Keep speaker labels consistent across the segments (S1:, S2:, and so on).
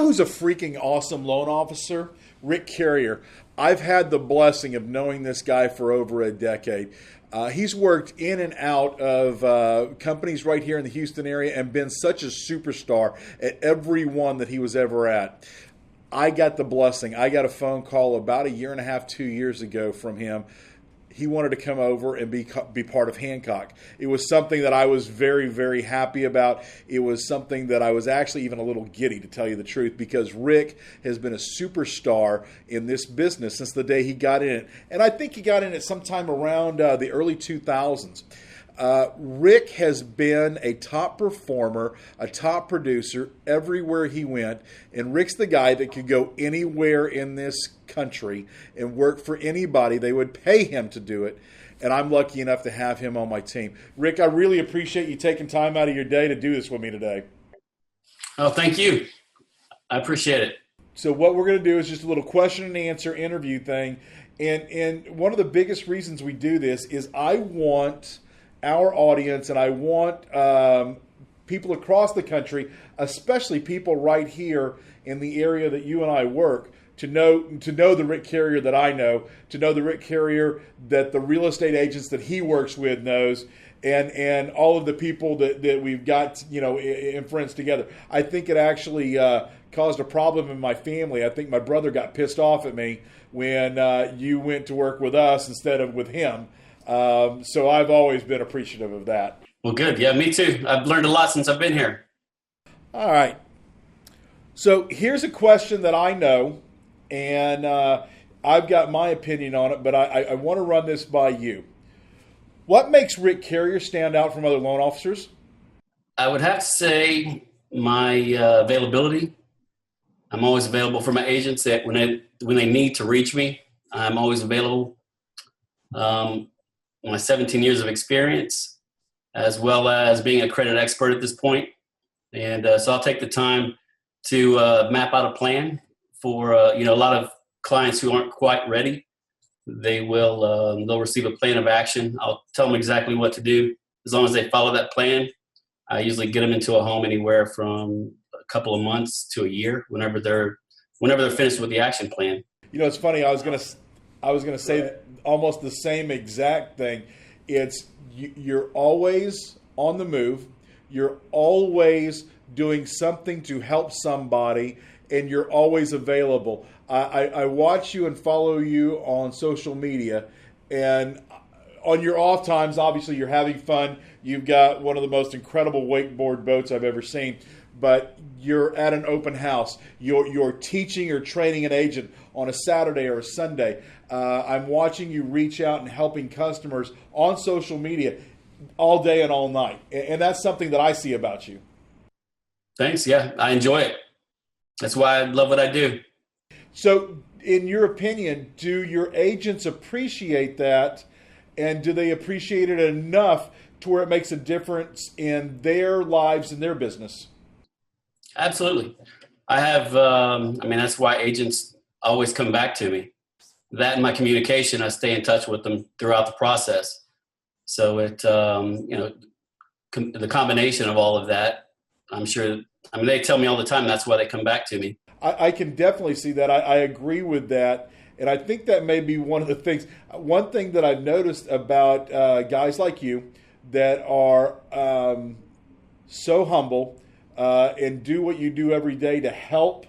S1: who's a freaking awesome loan officer? Rick Carrier. I've had the blessing of knowing this guy for over a decade. He's worked in and out of companies right here in the Houston area and been such a superstar at every one that he was ever at. I got the blessing. I got a phone call about a year and a half, 2 years ago from him. He wanted to come over and be part of Hancock. It was something that I was very, very happy about. It was something that I was actually even a little giddy, to tell you the truth, because Rick has been a superstar in this business since the day he got in it. And I think he got in it sometime around the early 2000s. Rick has been a top performer, a top producer everywhere he went. And Rick's the guy that could go anywhere in this country and work for anybody. They would pay him to do it. And I'm lucky enough to have him on my team. Rick, I really appreciate you taking time out of your day to do this with me today.
S2: Oh, thank you. I appreciate it.
S1: So what we're going to do is just a little question and answer interview thing. And one of the biggest reasons we do this is I want our audience, and I want people across the country, especially people right here in the area that you and I work, to know the Rick Carrier that I know, to know the Rick Carrier that the real estate agents that he works with knows, and all of the people that we've got, in friends together. I think it actually caused a problem in my family. I think my brother got pissed off at me when you went to work with us instead of with him. So I've always been appreciative of that.
S2: Well, good. Yeah, me too. I've learned a lot since I've been here.
S1: All right. So here's a question that I know, and I've got my opinion on it, but I want to run this by you. What makes Rick Carrier stand out from other loan officers?
S2: I would have to say my availability. I'm always available for my agents that when they need to reach me, I'm always available. My 17 years of experience, as well as being a credit expert at this point. And so I'll take the time to map out a plan for, a lot of clients who aren't quite ready. They'll receive a plan of action. I'll tell them exactly what to do. As long as they follow that plan, I usually get them into a home anywhere from a couple of months to a year, whenever they're finished with the action plan.
S1: It's funny. I was gonna say almost the same exact thing. It's you're always on the move. You're always doing something to help somebody, and you're always available. I watch you and follow you on social media, and on your off times, obviously you're having fun. You've got one of the most incredible wakeboard boats I've ever seen, but you're at an open house. You're teaching or training an agent on a Saturday or a Sunday. I'm watching you reach out and helping customers on social media all day and all night. And that's something that I see about you.
S2: Thanks. Yeah, I enjoy it. That's why I love what I do.
S1: So in your opinion, do your agents appreciate that? And do they appreciate it enough to where it makes a difference in their lives and their business?
S2: Absolutely. I have, that's why agents always come back to me. That and my communication, I stay in touch with them throughout the process. So the combination of all of that, they tell me all the time, that's why they come back to me.
S1: I can definitely see that. I agree with that. And I think that may be one of the things. One thing that I've noticed about guys like you that are so humble and do what you do every day to help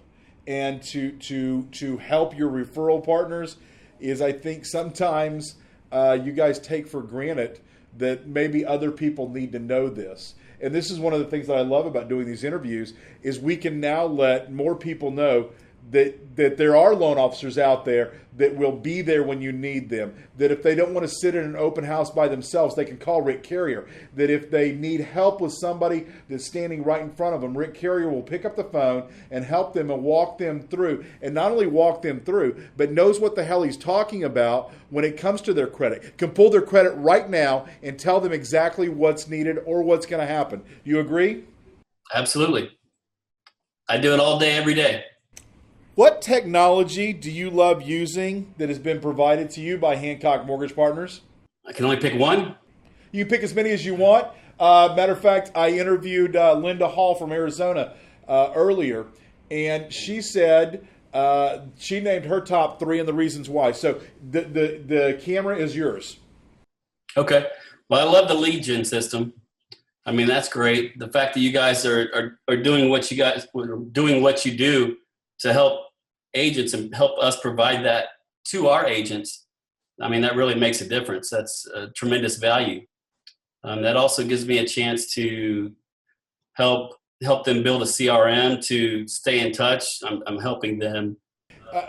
S1: and to help your referral partners is, I think sometimes you guys take for granted that maybe other people need to know this. And this is one of the things that I love about doing these interviews is we can now let more people know that there are loan officers out there that will be there when you need them. That if they don't want to sit in an open house by themselves, they can call Rick Carrier. That if they need help with somebody that's standing right in front of them, Rick Carrier will pick up the phone and help them and walk them through. And not only walk them through, but knows what the hell he's talking about when it comes to their credit. Can pull their credit right now and tell them exactly what's needed or what's going to happen. You agree?
S2: Absolutely. I do it all day, every day.
S1: What technology do you love using that has been provided to you by Hancock Mortgage Partners?
S2: I can only pick one.
S1: You can pick as many as you want. Matter of fact, I interviewed Linda Hall from Arizona earlier, and she said she named her top 3 and the reasons why. So the camera is yours.
S2: Okay. Well, I love the lead gen system. I mean, that's great. The fact that you guys are doing what you do to help agents and help us provide that to our agents. I mean, that really makes a difference. That's a tremendous value. That also gives me a chance to help them build a CRM to stay in touch. I'm helping them.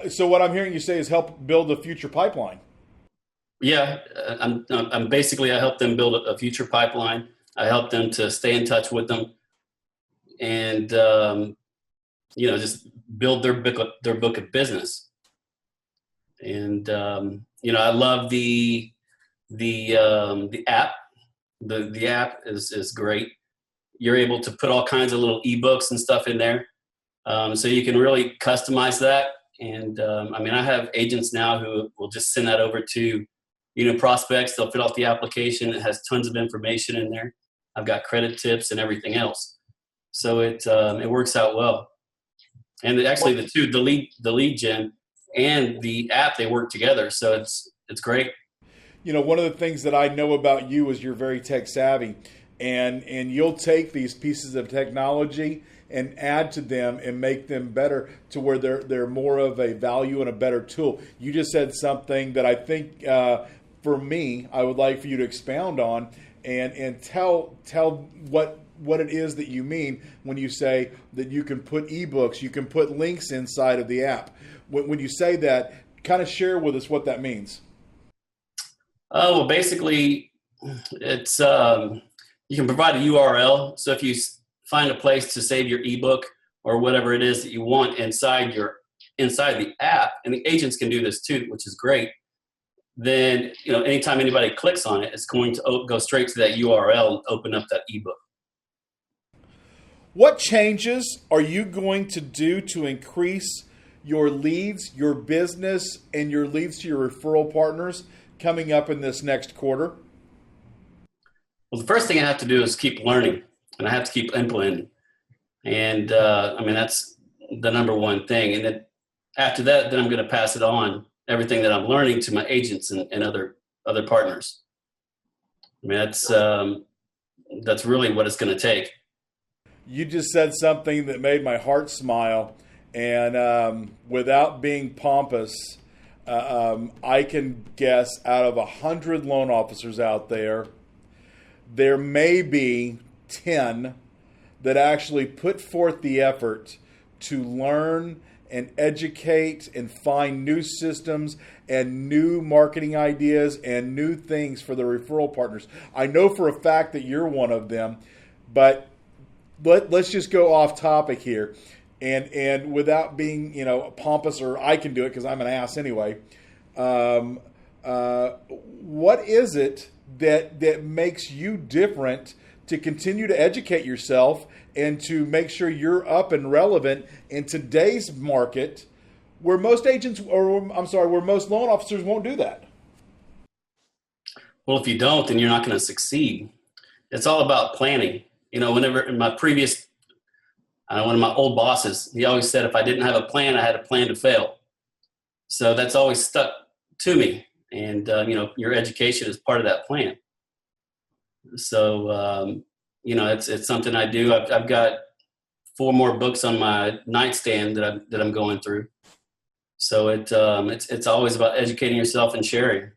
S1: So what I'm hearing you say is help build a future pipeline.
S2: Yeah, I'm basically, I help them build a future pipeline. I help them to stay in touch with them, and just build their book of business. And I love the app. The app is great. You're able to put all kinds of little ebooks and stuff in there, so you can really customize that. And I have agents now who will just send that over to prospects. They'll fill out the application. It has tons of information in there. I've got credit tips and everything else, so it works out well. And actually, the lead gen and the app, they work together, so it's great.
S1: One of the things that I know about you is you're very tech savvy, and you'll take these pieces of technology and add to them and make them better to where they're more of a value and a better tool. You just said something that I think for me, I would like for you to expound on and tell what it is that you mean when you say that you can put ebooks, you can put links inside of the app. When you say that, kind of share with us what that means.
S2: Well, basically, it's you can provide a URL. So if you find a place to save your ebook or whatever it is that you want inside the app, and the agents can do this too, which is great. Then anytime anybody clicks on it, it's going to go straight to that URL and open up that ebook.
S1: What changes are you going to do to increase your leads, your business, and your leads to your referral partners coming up in this next quarter?
S2: Well, the first thing I have to do is keep learning, and I have to keep implementing. And that's the number one thing. And then after that, then I'm going to pass it on, everything that I'm learning, to my agents and other partners. I mean, that's really what it's going to take.
S1: You just said something that made my heart smile. And without being pompous, I can guess out of 100 loan officers out there, there may be 10 that actually put forth the effort to learn and educate and find new systems and new marketing ideas and new things for the referral partners. I know for a fact that you're one of them, but let's just go off topic here. And without being, pompous, or I can do it because I'm an ass anyway. What is it that makes you different to continue to educate yourself and to make sure you're up and relevant in today's market, where most where most loan officers won't do that?
S2: Well, if you don't, then you're not going to succeed. It's all about planning. Whenever in my previous one of my old bosses, he always said, if I didn't have a plan, I had a plan to fail. So that's always stuck to me. And, your education is part of that plan. So, it's something I do. I've got 4 more books on my nightstand that I'm going through. So it's always about educating yourself and sharing.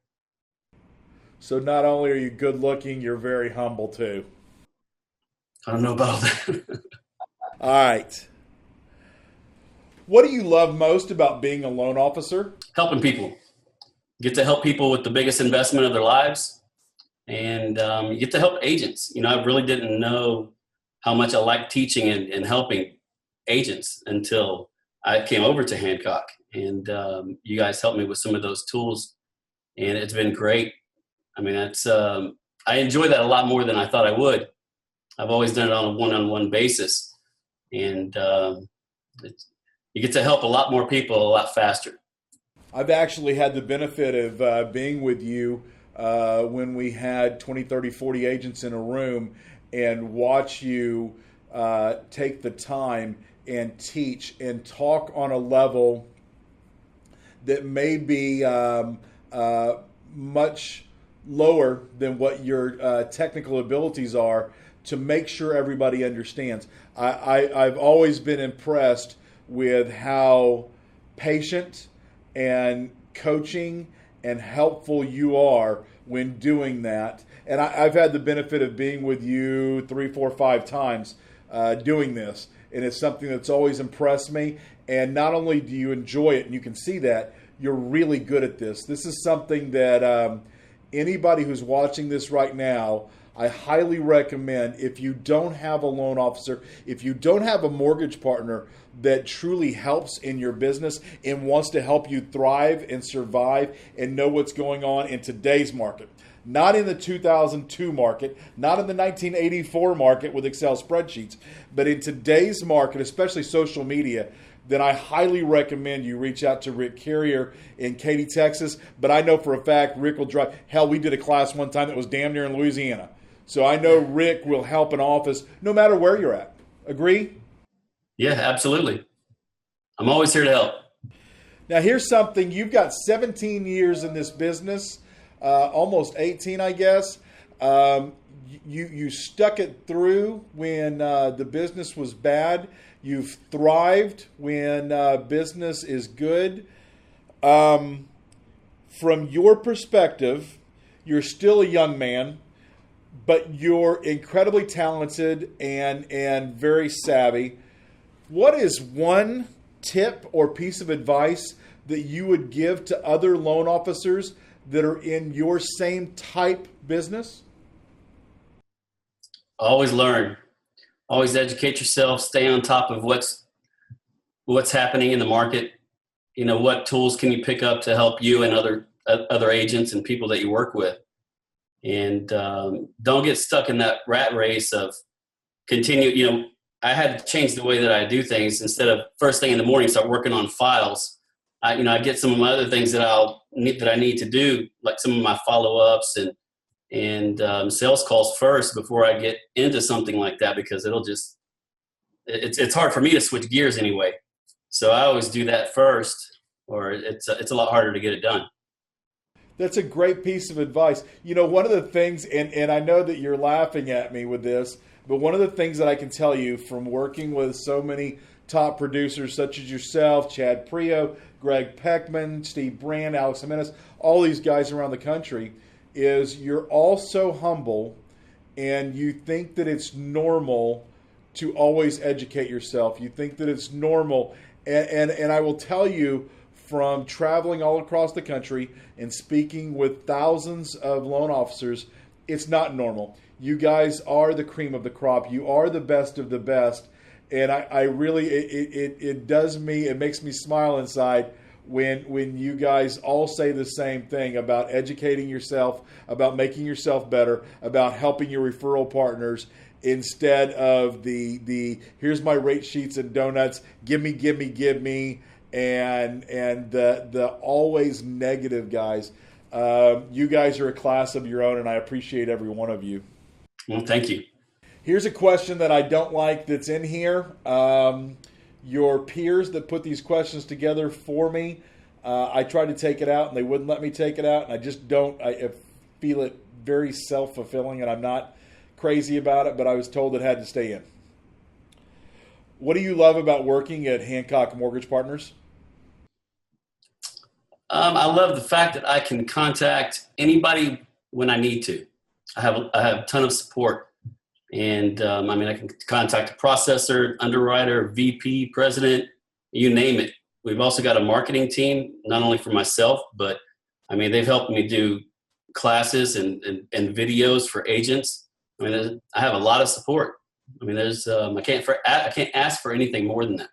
S1: So not only are you good looking, you're very humble too.
S2: I don't know about that.
S1: All right. What do you love most about being a loan officer?
S2: Helping people. You get to help people with the biggest investment of their lives. And you get to help agents. I really didn't know how much I liked teaching and helping agents until I came over to Hancock. And you guys helped me with some of those tools. And it's been great. I mean, I enjoy that a lot more than I thought I would. I've always done it on a one-on-one basis. And you get to help a lot more people a lot faster.
S1: I've actually had the benefit of being with you when we had 20, 30, 40 agents in a room and watch you take the time and teach and talk on a level that may be much lower than what your technical abilities are, to make sure everybody understands. I've always been impressed with how patient and coaching and helpful you are when doing that. And I've had the benefit of being with you 3, 4, 5 times doing this. And it's something that's always impressed me. And not only do you enjoy it, and you can see that, you're really good at this. This is something that anybody who's watching this right now, I highly recommend. If you don't have a loan officer, if you don't have a mortgage partner that truly helps in your business and wants to help you thrive and survive and know what's going on in today's market, not in the 2002 market, not in the 1984 market with Excel spreadsheets, but in today's market, especially social media, then I highly recommend you reach out to Rick Carrier in Katy, Texas. But I know for a fact Rick will drive. Hell, we did a class one time that was damn near in Louisiana. So I know Rick will help an office no matter where you're at. Agree?
S2: Yeah, absolutely. I'm always here to help.
S1: Now, here's something. You've got 17 years in this business, almost 18, I guess. You stuck it through when the business was bad. You've thrived when business is good. From your perspective, you're still a young man, but you're incredibly talented and very savvy. What is one tip or piece of advice that you would give to other loan officers that are in your same type business?
S2: Always learn. Always educate yourself. Stay on top of what's happening in the market. You know, what tools can you pick up to help you and other agents and people that you work with. And don't get stuck in that rat race of continue. You know, I had to change the way that I do things. Instead of first thing in the morning, start working on files. I get some of my other things that I need to do, like some of my follow-ups and sales calls first before I get into something like that, because it's hard for me to switch gears anyway. So I always do that first, or it's a lot harder to get it done.
S1: That's a great piece of advice. You know, one of the things, and I know that you're laughing at me with this, but one of the things that I can tell you from working with so many top producers such as yourself, Chad Prio, Greg Peckman, Steve Brand, Alex Jimenez, all these guys around the country, is you're all so humble and you think that it's normal to always educate yourself. You think that it's normal. And I will tell you, from traveling all across the country and speaking with thousands of loan officers, it's not normal. You guys are the cream of the crop. You are the best of the best. And I really, it makes me smile inside when you guys all say the same thing about educating yourself, about making yourself better, about helping your referral partners, instead of the here's my rate sheets and donuts, give me, and the always negative guys. You guys are a class of your own, and I appreciate every one of you.
S2: Well, thank you.
S1: Here's a question that I don't like that's in here. Your peers that put these questions together for me, I tried to take it out, and they wouldn't let me take it out, and I just don't. I feel it very self-fulfilling, and I'm not crazy about it, but I was told it had to stay in. What do you love about working at Hancock Mortgage Partners?
S2: I love the fact that I can contact anybody when I need to. I have a ton of support. And I can contact a processor, underwriter, VP, president, you name it. We've also got a marketing team, not only for myself, but they've helped me do classes and videos for agents. I have a lot of support. I can't ask for anything more than that.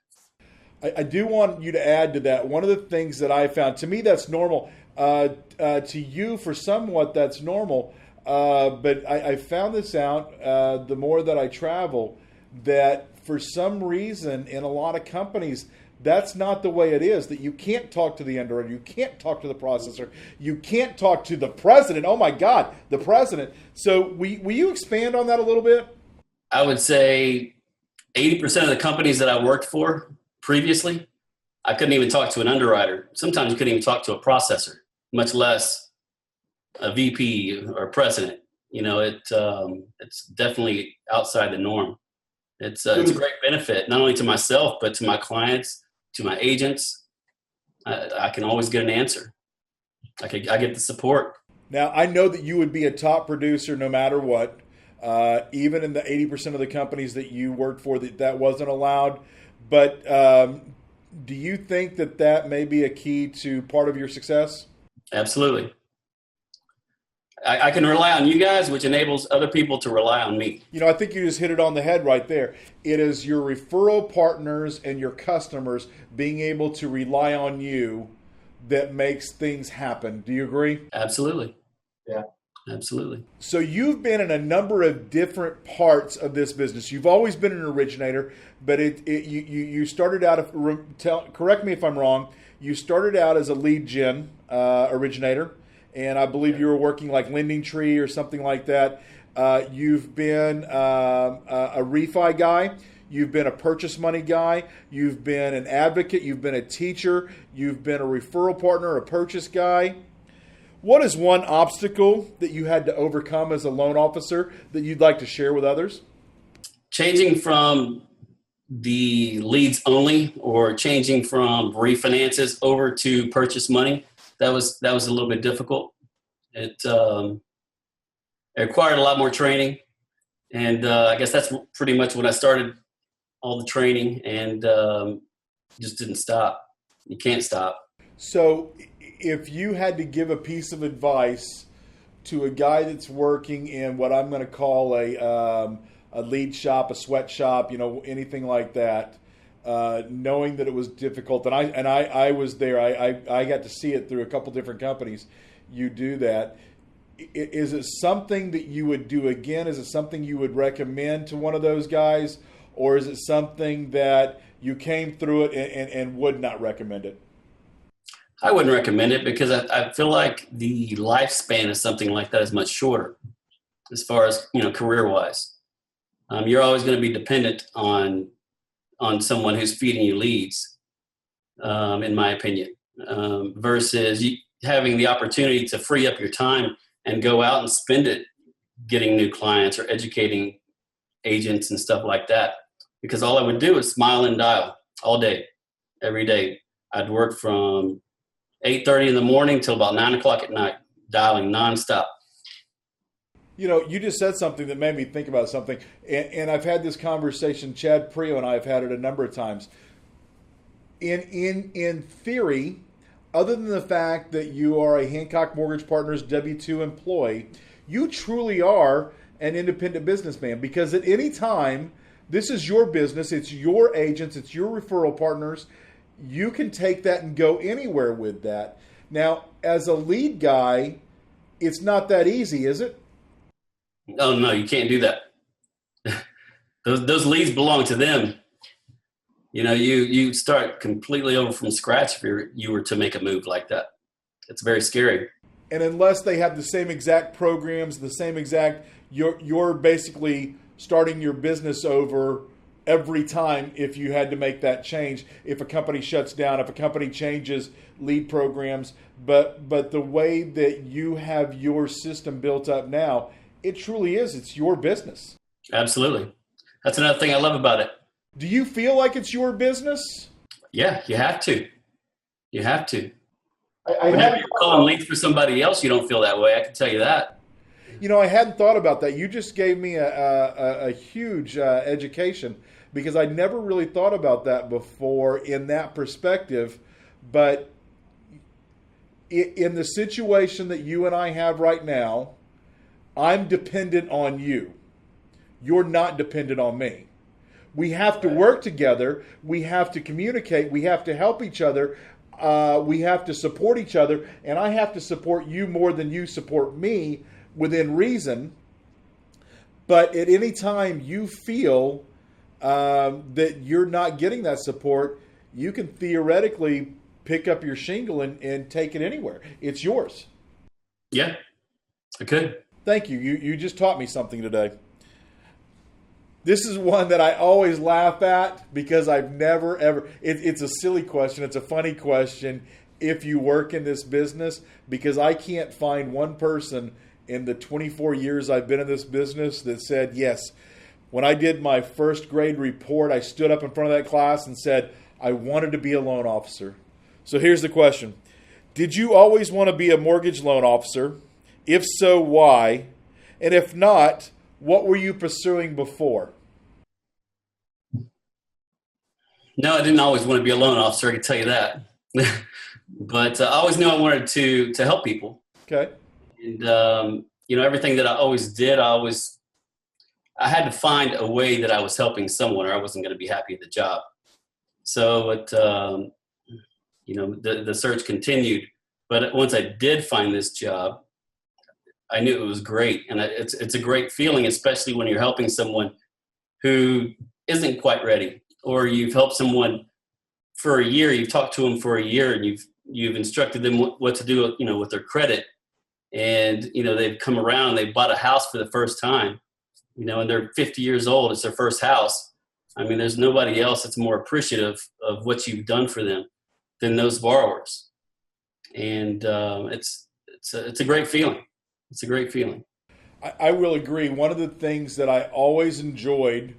S1: I do want you to add to that. One of the things that I found, to me, that's normal. To you, for somewhat, that's normal. But I found this out the more that I travel, that for some reason in a lot of companies, that's not the way it is, that you can't talk to the underwriter, you can't talk to the processor, you can't talk to the president. Oh my God, the president. So will you expand on that a little bit?
S2: I would say 80% of the companies that I worked for previously, I couldn't even talk to an underwriter. Sometimes you couldn't even talk to a processor, much less a VP or president. It's definitely outside the norm. It's a great benefit, not only to myself, but to my clients, to my agents. I can always get an answer. I get the support.
S1: Now, I know that you would be a top producer no matter what, even in the 80% of the companies that you worked for that wasn't allowed. But do you think that may be a key to part of your success?
S2: Absolutely. I can rely on you guys, which enables other people to rely on me.
S1: I think you just hit it on the head right there. It is your referral partners and your customers being able to rely on you that makes things happen. Do you agree?
S2: Absolutely. Yeah, absolutely.
S1: So you've been in a number of different parts of this business. You've always been an originator, but you started out, correct me if I'm wrong, you started out as a lead gen originator. And I believe you were working like Lending Tree or something like that. You've been a refi guy. You've been a purchase money guy. You've been an advocate. You've been a teacher. You've been a referral partner, a purchase guy. What is one obstacle that you had to overcome as a loan officer that you'd like to share with others?
S2: Changing from the leads only or changing from refinances over to purchase money. That was a little bit difficult. It required a lot more training, and I guess that's pretty much when I started all the training, and just didn't stop. You can't stop.
S1: So, if you had to give a piece of advice to a guy that's working in what I'm going to call a lead shop, a sweatshop, anything like that. Knowing that it was difficult, and I was there. I got to see it through a couple different companies. You do that. Is it something that you would do again? Is it something you would recommend to one of those guys, or is it something that you came through it and would not recommend it?
S2: I wouldn't recommend it because I feel like the lifespan of something like that is much shorter, as far as career wise. You're always going to be dependent on someone who's feeding you leads, in my opinion, versus having the opportunity to free up your time and go out and spend it getting new clients or educating agents and stuff like that. Because all I would do is smile and dial all day, every day. I'd work from 8:30 in the morning till about 9 o'clock at night, dialing nonstop.
S1: You just said something that made me think about something, and I've had this conversation. Chad Prio and I have had it a number of times. In theory, other than the fact that you are a Hancock Mortgage Partners W-2 employee, you truly are an independent businessman, because at any time, this is your business, it's your agents, it's your referral partners. You can take that and go anywhere with that. Now, as a lead guy, it's not that easy, is it?
S2: Oh, no, you can't do that. Those leads belong to them. You start completely over from scratch if you were to make a move like that. It's very scary.
S1: And unless they have the same exact programs, the same exact, you're basically starting your business over every time if you had to make that change. If a company shuts down, if a company changes lead programs, but the way that you have your system built up now, it truly is. It's your business.
S2: Absolutely. That's another thing I love about it.
S1: Do you feel like it's your business?
S2: Yeah, you have to. You have to. Whenever you're calling leads for somebody else, you don't feel that way. I can tell you that.
S1: I hadn't thought about that. You just gave me a huge education, because I never really thought about that before in that perspective. But in the situation that you and I have right now, I'm dependent on you. You're not dependent on me. We have to work together. We have to communicate. We have to help each other. We have to support each other. And I have to support you more than you support me within reason. But at any time you feel that you're not getting that support, you can theoretically pick up your shingle and take it anywhere. It's yours.
S2: Yeah, I could.
S1: Thank you. You just taught me something today. This is one that I always laugh at because I've never, ever, it's a silly question. It's a funny question if you work in this business, because I can't find one person in the 24 years I've been in this business that said, yes, when I did my first grade report, I stood up in front of that class and said, I wanted to be a loan officer. So here's the question. Did you always want to be a mortgage loan officer? If so, why? And if not, what were you pursuing before?
S2: No, I didn't always want to be a loan officer, I can tell you that. But I always knew I wanted to help people.
S1: Okay.
S2: And, everything that I always did, I had to find a way that I was helping someone or I wasn't going to be happy at the job. So the search continued. But once I did find this job, I knew it was great. And it's a great feeling, especially when you're helping someone who isn't quite ready, or you've helped someone for a year, you've talked to them for a year, and you've instructed them what to do, with their credit. And, they've come around, they've bought a house for the first time, and they're 50 years old. It's their first house. I mean, there's nobody else that's more appreciative of what you've done for them than those borrowers. And it's a great feeling. It's a great feeling.
S1: I will agree. One of the things that I always enjoyed,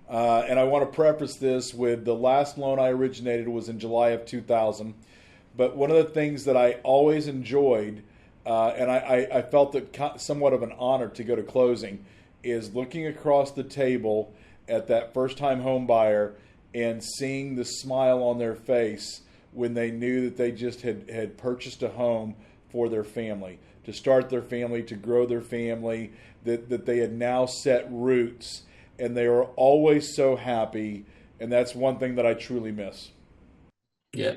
S1: and I want to preface this with the last loan I originated was in July of 2000. But one of the things that I always enjoyed, and I felt it somewhat of an honor to go to closing, is looking across the table at that first-time home buyer and seeing the smile on their face when they knew that they just had purchased a home for their family, to start their family, to grow their family, that they had now set roots, and they were always so happy, and that's one thing that I truly miss.
S2: Yeah.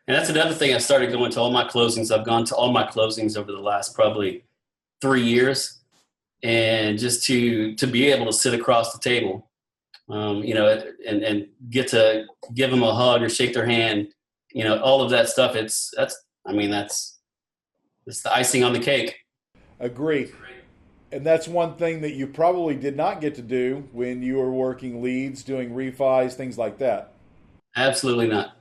S2: And that's another thing. I started going to all my closings. I've gone to all my closings over the last probably 3 years, and just to be able to sit across the table, and get to give them a hug or shake their hand, all of that stuff. It's the icing on the cake.
S1: Agree. And that's one thing that you probably did not get to do when you were working leads, doing refis, things like that.
S2: Absolutely not.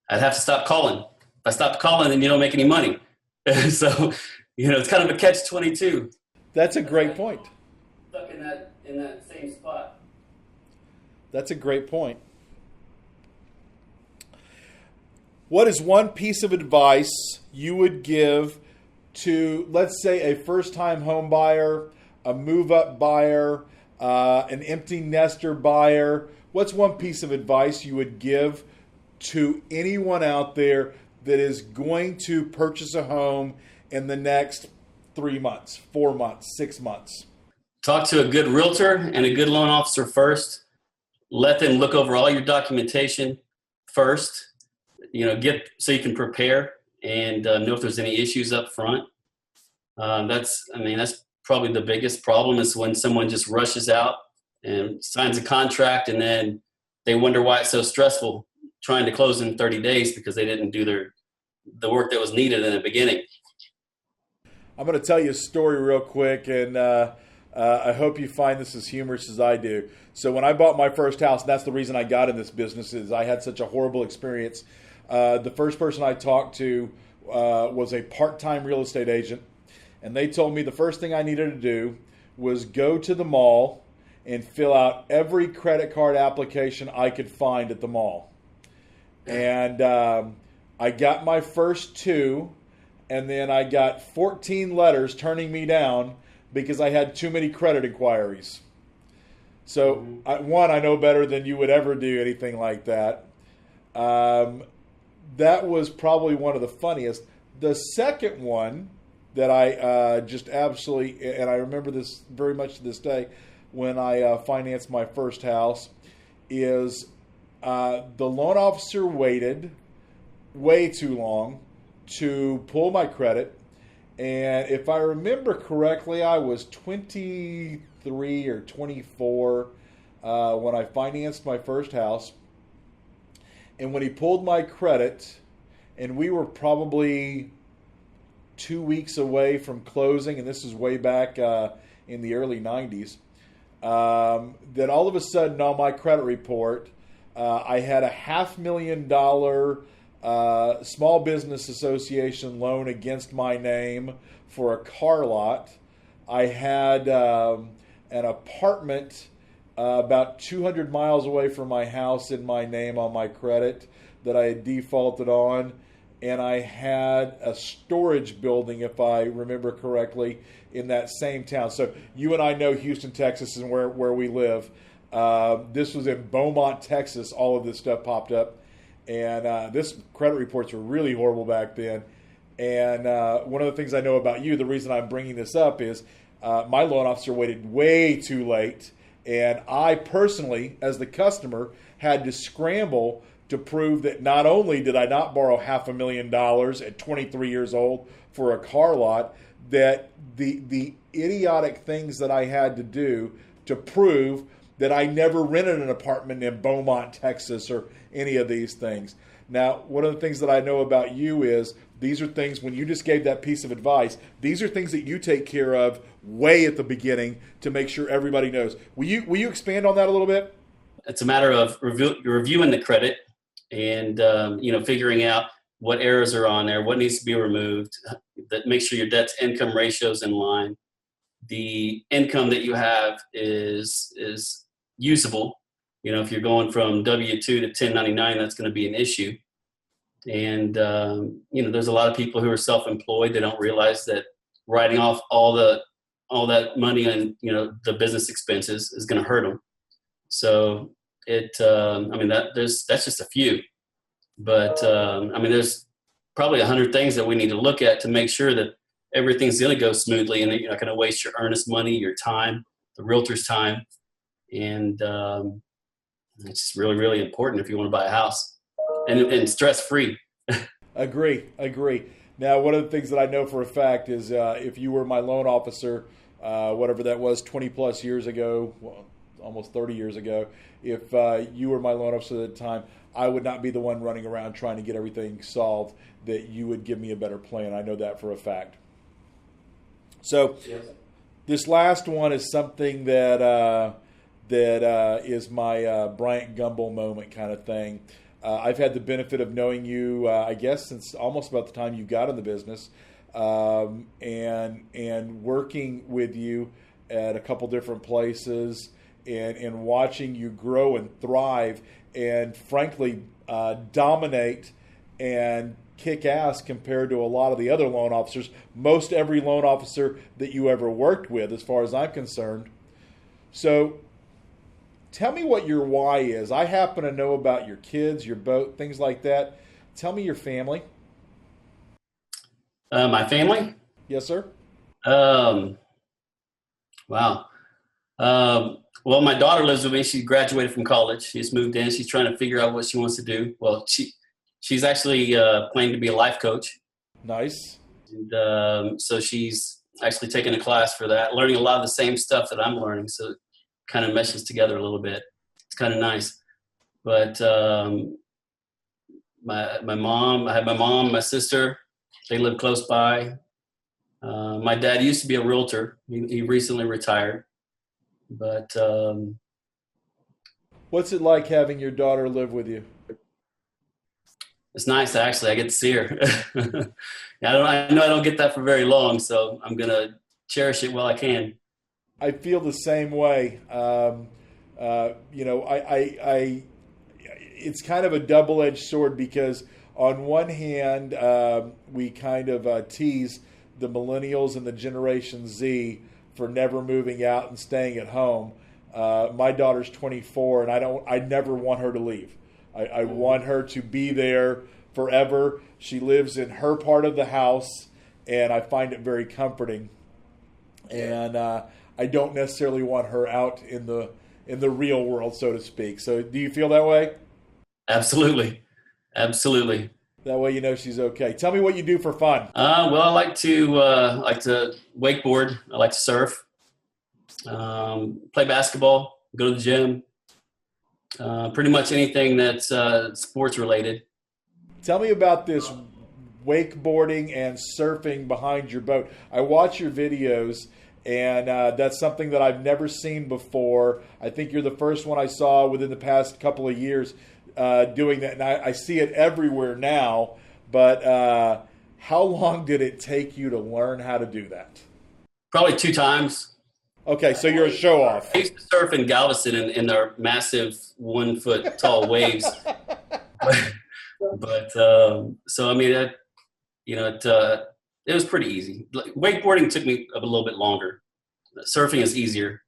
S2: I'd have to stop calling. If I stopped calling, then you don't make any money. So, it's kind of a catch-22.
S1: That's a great point.
S2: Stuck in that same spot.
S1: That's a great point. What is one piece of advice you would give to, let's say, a first-time home buyer, a move-up buyer, an empty nester buyer? What's one piece of advice you would give to anyone out there that is going to purchase a home in the next 3 months, 4 months, 6 months?
S2: Talk to a good realtor and a good loan officer first. Let them look over all your documentation first, so you can prepare and know if there's any issues up front. That's probably the biggest problem, is when someone just rushes out and signs a contract, and then they wonder why it's so stressful trying to close in 30 days because they didn't do the work that was needed in the beginning.
S1: I'm going to tell you a story real quick, and I hope you find this as humorous as I do. So when I bought my first house, and that's the reason I got in this business, is I had such a horrible experience. The first person I talked to was a part-time real estate agent, and they told me the first thing I needed to do was go to the mall and fill out every credit card application I could find at the mall. And I got my first 2, and then I got 14 letters turning me down because I had too many credit inquiries. So, I know better than you would ever do anything like that. That was probably one of the funniest. The second one that I just absolutely, and I remember this very much to this day, when I financed my first house, is the loan officer waited way too long to pull my credit. And if I remember correctly, I was 23 or 24 when I financed my first house. And when he pulled my credit, and we were probably 2 weeks away from closing, and this is way back in the early 90s, Then all of a sudden on my credit report, I had a $500,000 small business association loan against my name for a car lot. I had an apartment about 200 miles away from my house in my name on my credit that I had defaulted on. And I had a storage building, if I remember correctly, in that same town. So you and I know Houston, Texas, and where we live. This was in Beaumont, Texas. All of this stuff popped up. And this credit reports were really horrible back then. And one of the things I know about you, the reason I'm bringing this up is my loan officer waited way too late. And I personally, as the customer, had to scramble to prove that not only did I not borrow $500,000 at 23 years old for a car lot, that the idiotic things that I had to do to prove that I never rented an apartment in Beaumont, Texas, or any of these things. Now, one of the things that I know about you is these are things, when you just gave that piece of advice, these are things that you take care of way at the beginning to make sure everybody knows. Will you expand on that a little bit?
S2: It's a matter of reviewing the credit and figuring out what errors are on there, what needs to be removed, that make sure your debt to income ratio is in line. The income that you have is usable. If you're going from W-2 to 1099, that's going to be an issue. And there's a lot of people who are self-employed. They don't realize that writing off all that money and the business expenses is going to hurt them. So that's just a few. But there's probably 100 things that we need to look at to make sure that everything's going to go smoothly and that you're not going to waste your earnest money, your time, the realtor's time. And it's really, really important if you want to buy a house and stress-free.
S1: Agree. Now, one of the things that I know for a fact is if you were my loan officer, whatever that was, 20 plus years ago, well, almost 30 years ago, if you were my loan officer at the time, I would not be the one running around trying to get everything solved, that you would give me a better plan. I know that for a fact. So yes. This last one is something that is my Bryant Gumbel moment kind of thing. I've had the benefit of knowing you, I guess, since almost about the time you got in the business, and working with you at a couple different places and watching you grow and thrive and, frankly, dominate and kick ass compared to a lot of the other loan officers, most every loan officer that you ever worked with, as far as I'm concerned. So tell me what your why is. I happen to know about your kids, your boat, things like that. Tell me your family.
S2: My family?
S1: Yes, sir.
S2: Wow. Well, my daughter lives with me. She graduated from college. She's moved in. She's trying to figure out what she wants to do. Well, she's actually planning to be a life coach.
S1: Nice.
S2: And so she's actually taking a class for that, learning a lot of the same stuff that I'm learning. So it kind of meshes together a little bit. It's kind of nice. But my mom, I have my mom, my sister. They live close by. My dad used to be a realtor. He recently retired. But
S1: what's it like having your daughter live with you?
S2: It's nice, actually. I get to see her. I know I don't get that for very long, so I'm going to cherish it while I can.
S1: I feel the same way. It's kind of a double-edged sword because on one hand, we kind of tease the millennials and the Generation Z for never moving out and staying at home. My daughter's 24, and I never want her to leave. I want her to be there forever. She lives in her part of the house, and I find it very comforting. And I don't necessarily want her out in the real world, so to speak. So, do you feel that way?
S2: Absolutely.
S1: That way, you know she's okay. Tell me what you do for fun.
S2: Well, I like to wakeboard. I like to surf. Play basketball. Go to the gym. Pretty much anything that's sports related.
S1: Tell me about this wakeboarding and surfing behind your boat. I watch your videos, And that's something that I've never seen before. I think you're the first one I saw within the past couple of years doing that. And I see it everywhere now. But how long did it take you to learn how to do that?
S2: Probably 2 times.
S1: Okay, so you're a show off.
S2: I used to surf in Galveston in our massive 1 foot tall waves. But so I mean, it was pretty easy. Wakeboarding took me a little bit longer. Surfing is easier.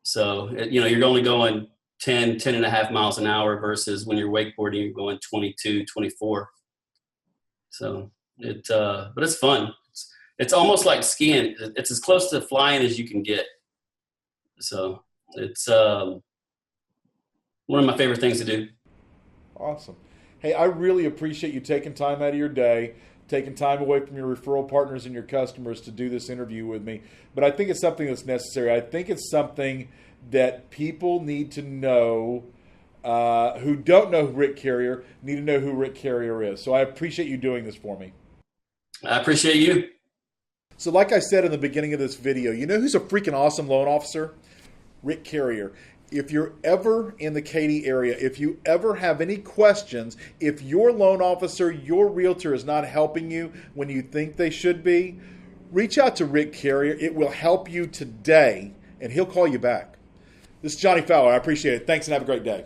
S2: So, you're only going 10 and a half miles an hour versus when you're wakeboarding, you're going 22, 24. So but it's fun. It's almost like skiing. It's as close to flying as you can get. So it's one of my favorite things to do.
S1: Awesome. Hey, I really appreciate you taking time out of your day, taking time away from your referral partners and your customers to do this interview with me. But I think it's something that's necessary. I think it's something that people need to know who don't know Rick Carrier, need to know who Rick Carrier is. So I appreciate you doing this for me.
S2: I appreciate you.
S1: So like I said in the beginning of this video, you know who's a freaking awesome loan officer? Rick Carrier. If you're ever in the Katy area, if you ever have any questions, if your loan officer, your realtor is not helping you when you think they should be, reach out to Rick Carrier. It will help you today, and he'll call you back. This is Johnny Fowler. I appreciate it. Thanks, and have a great day.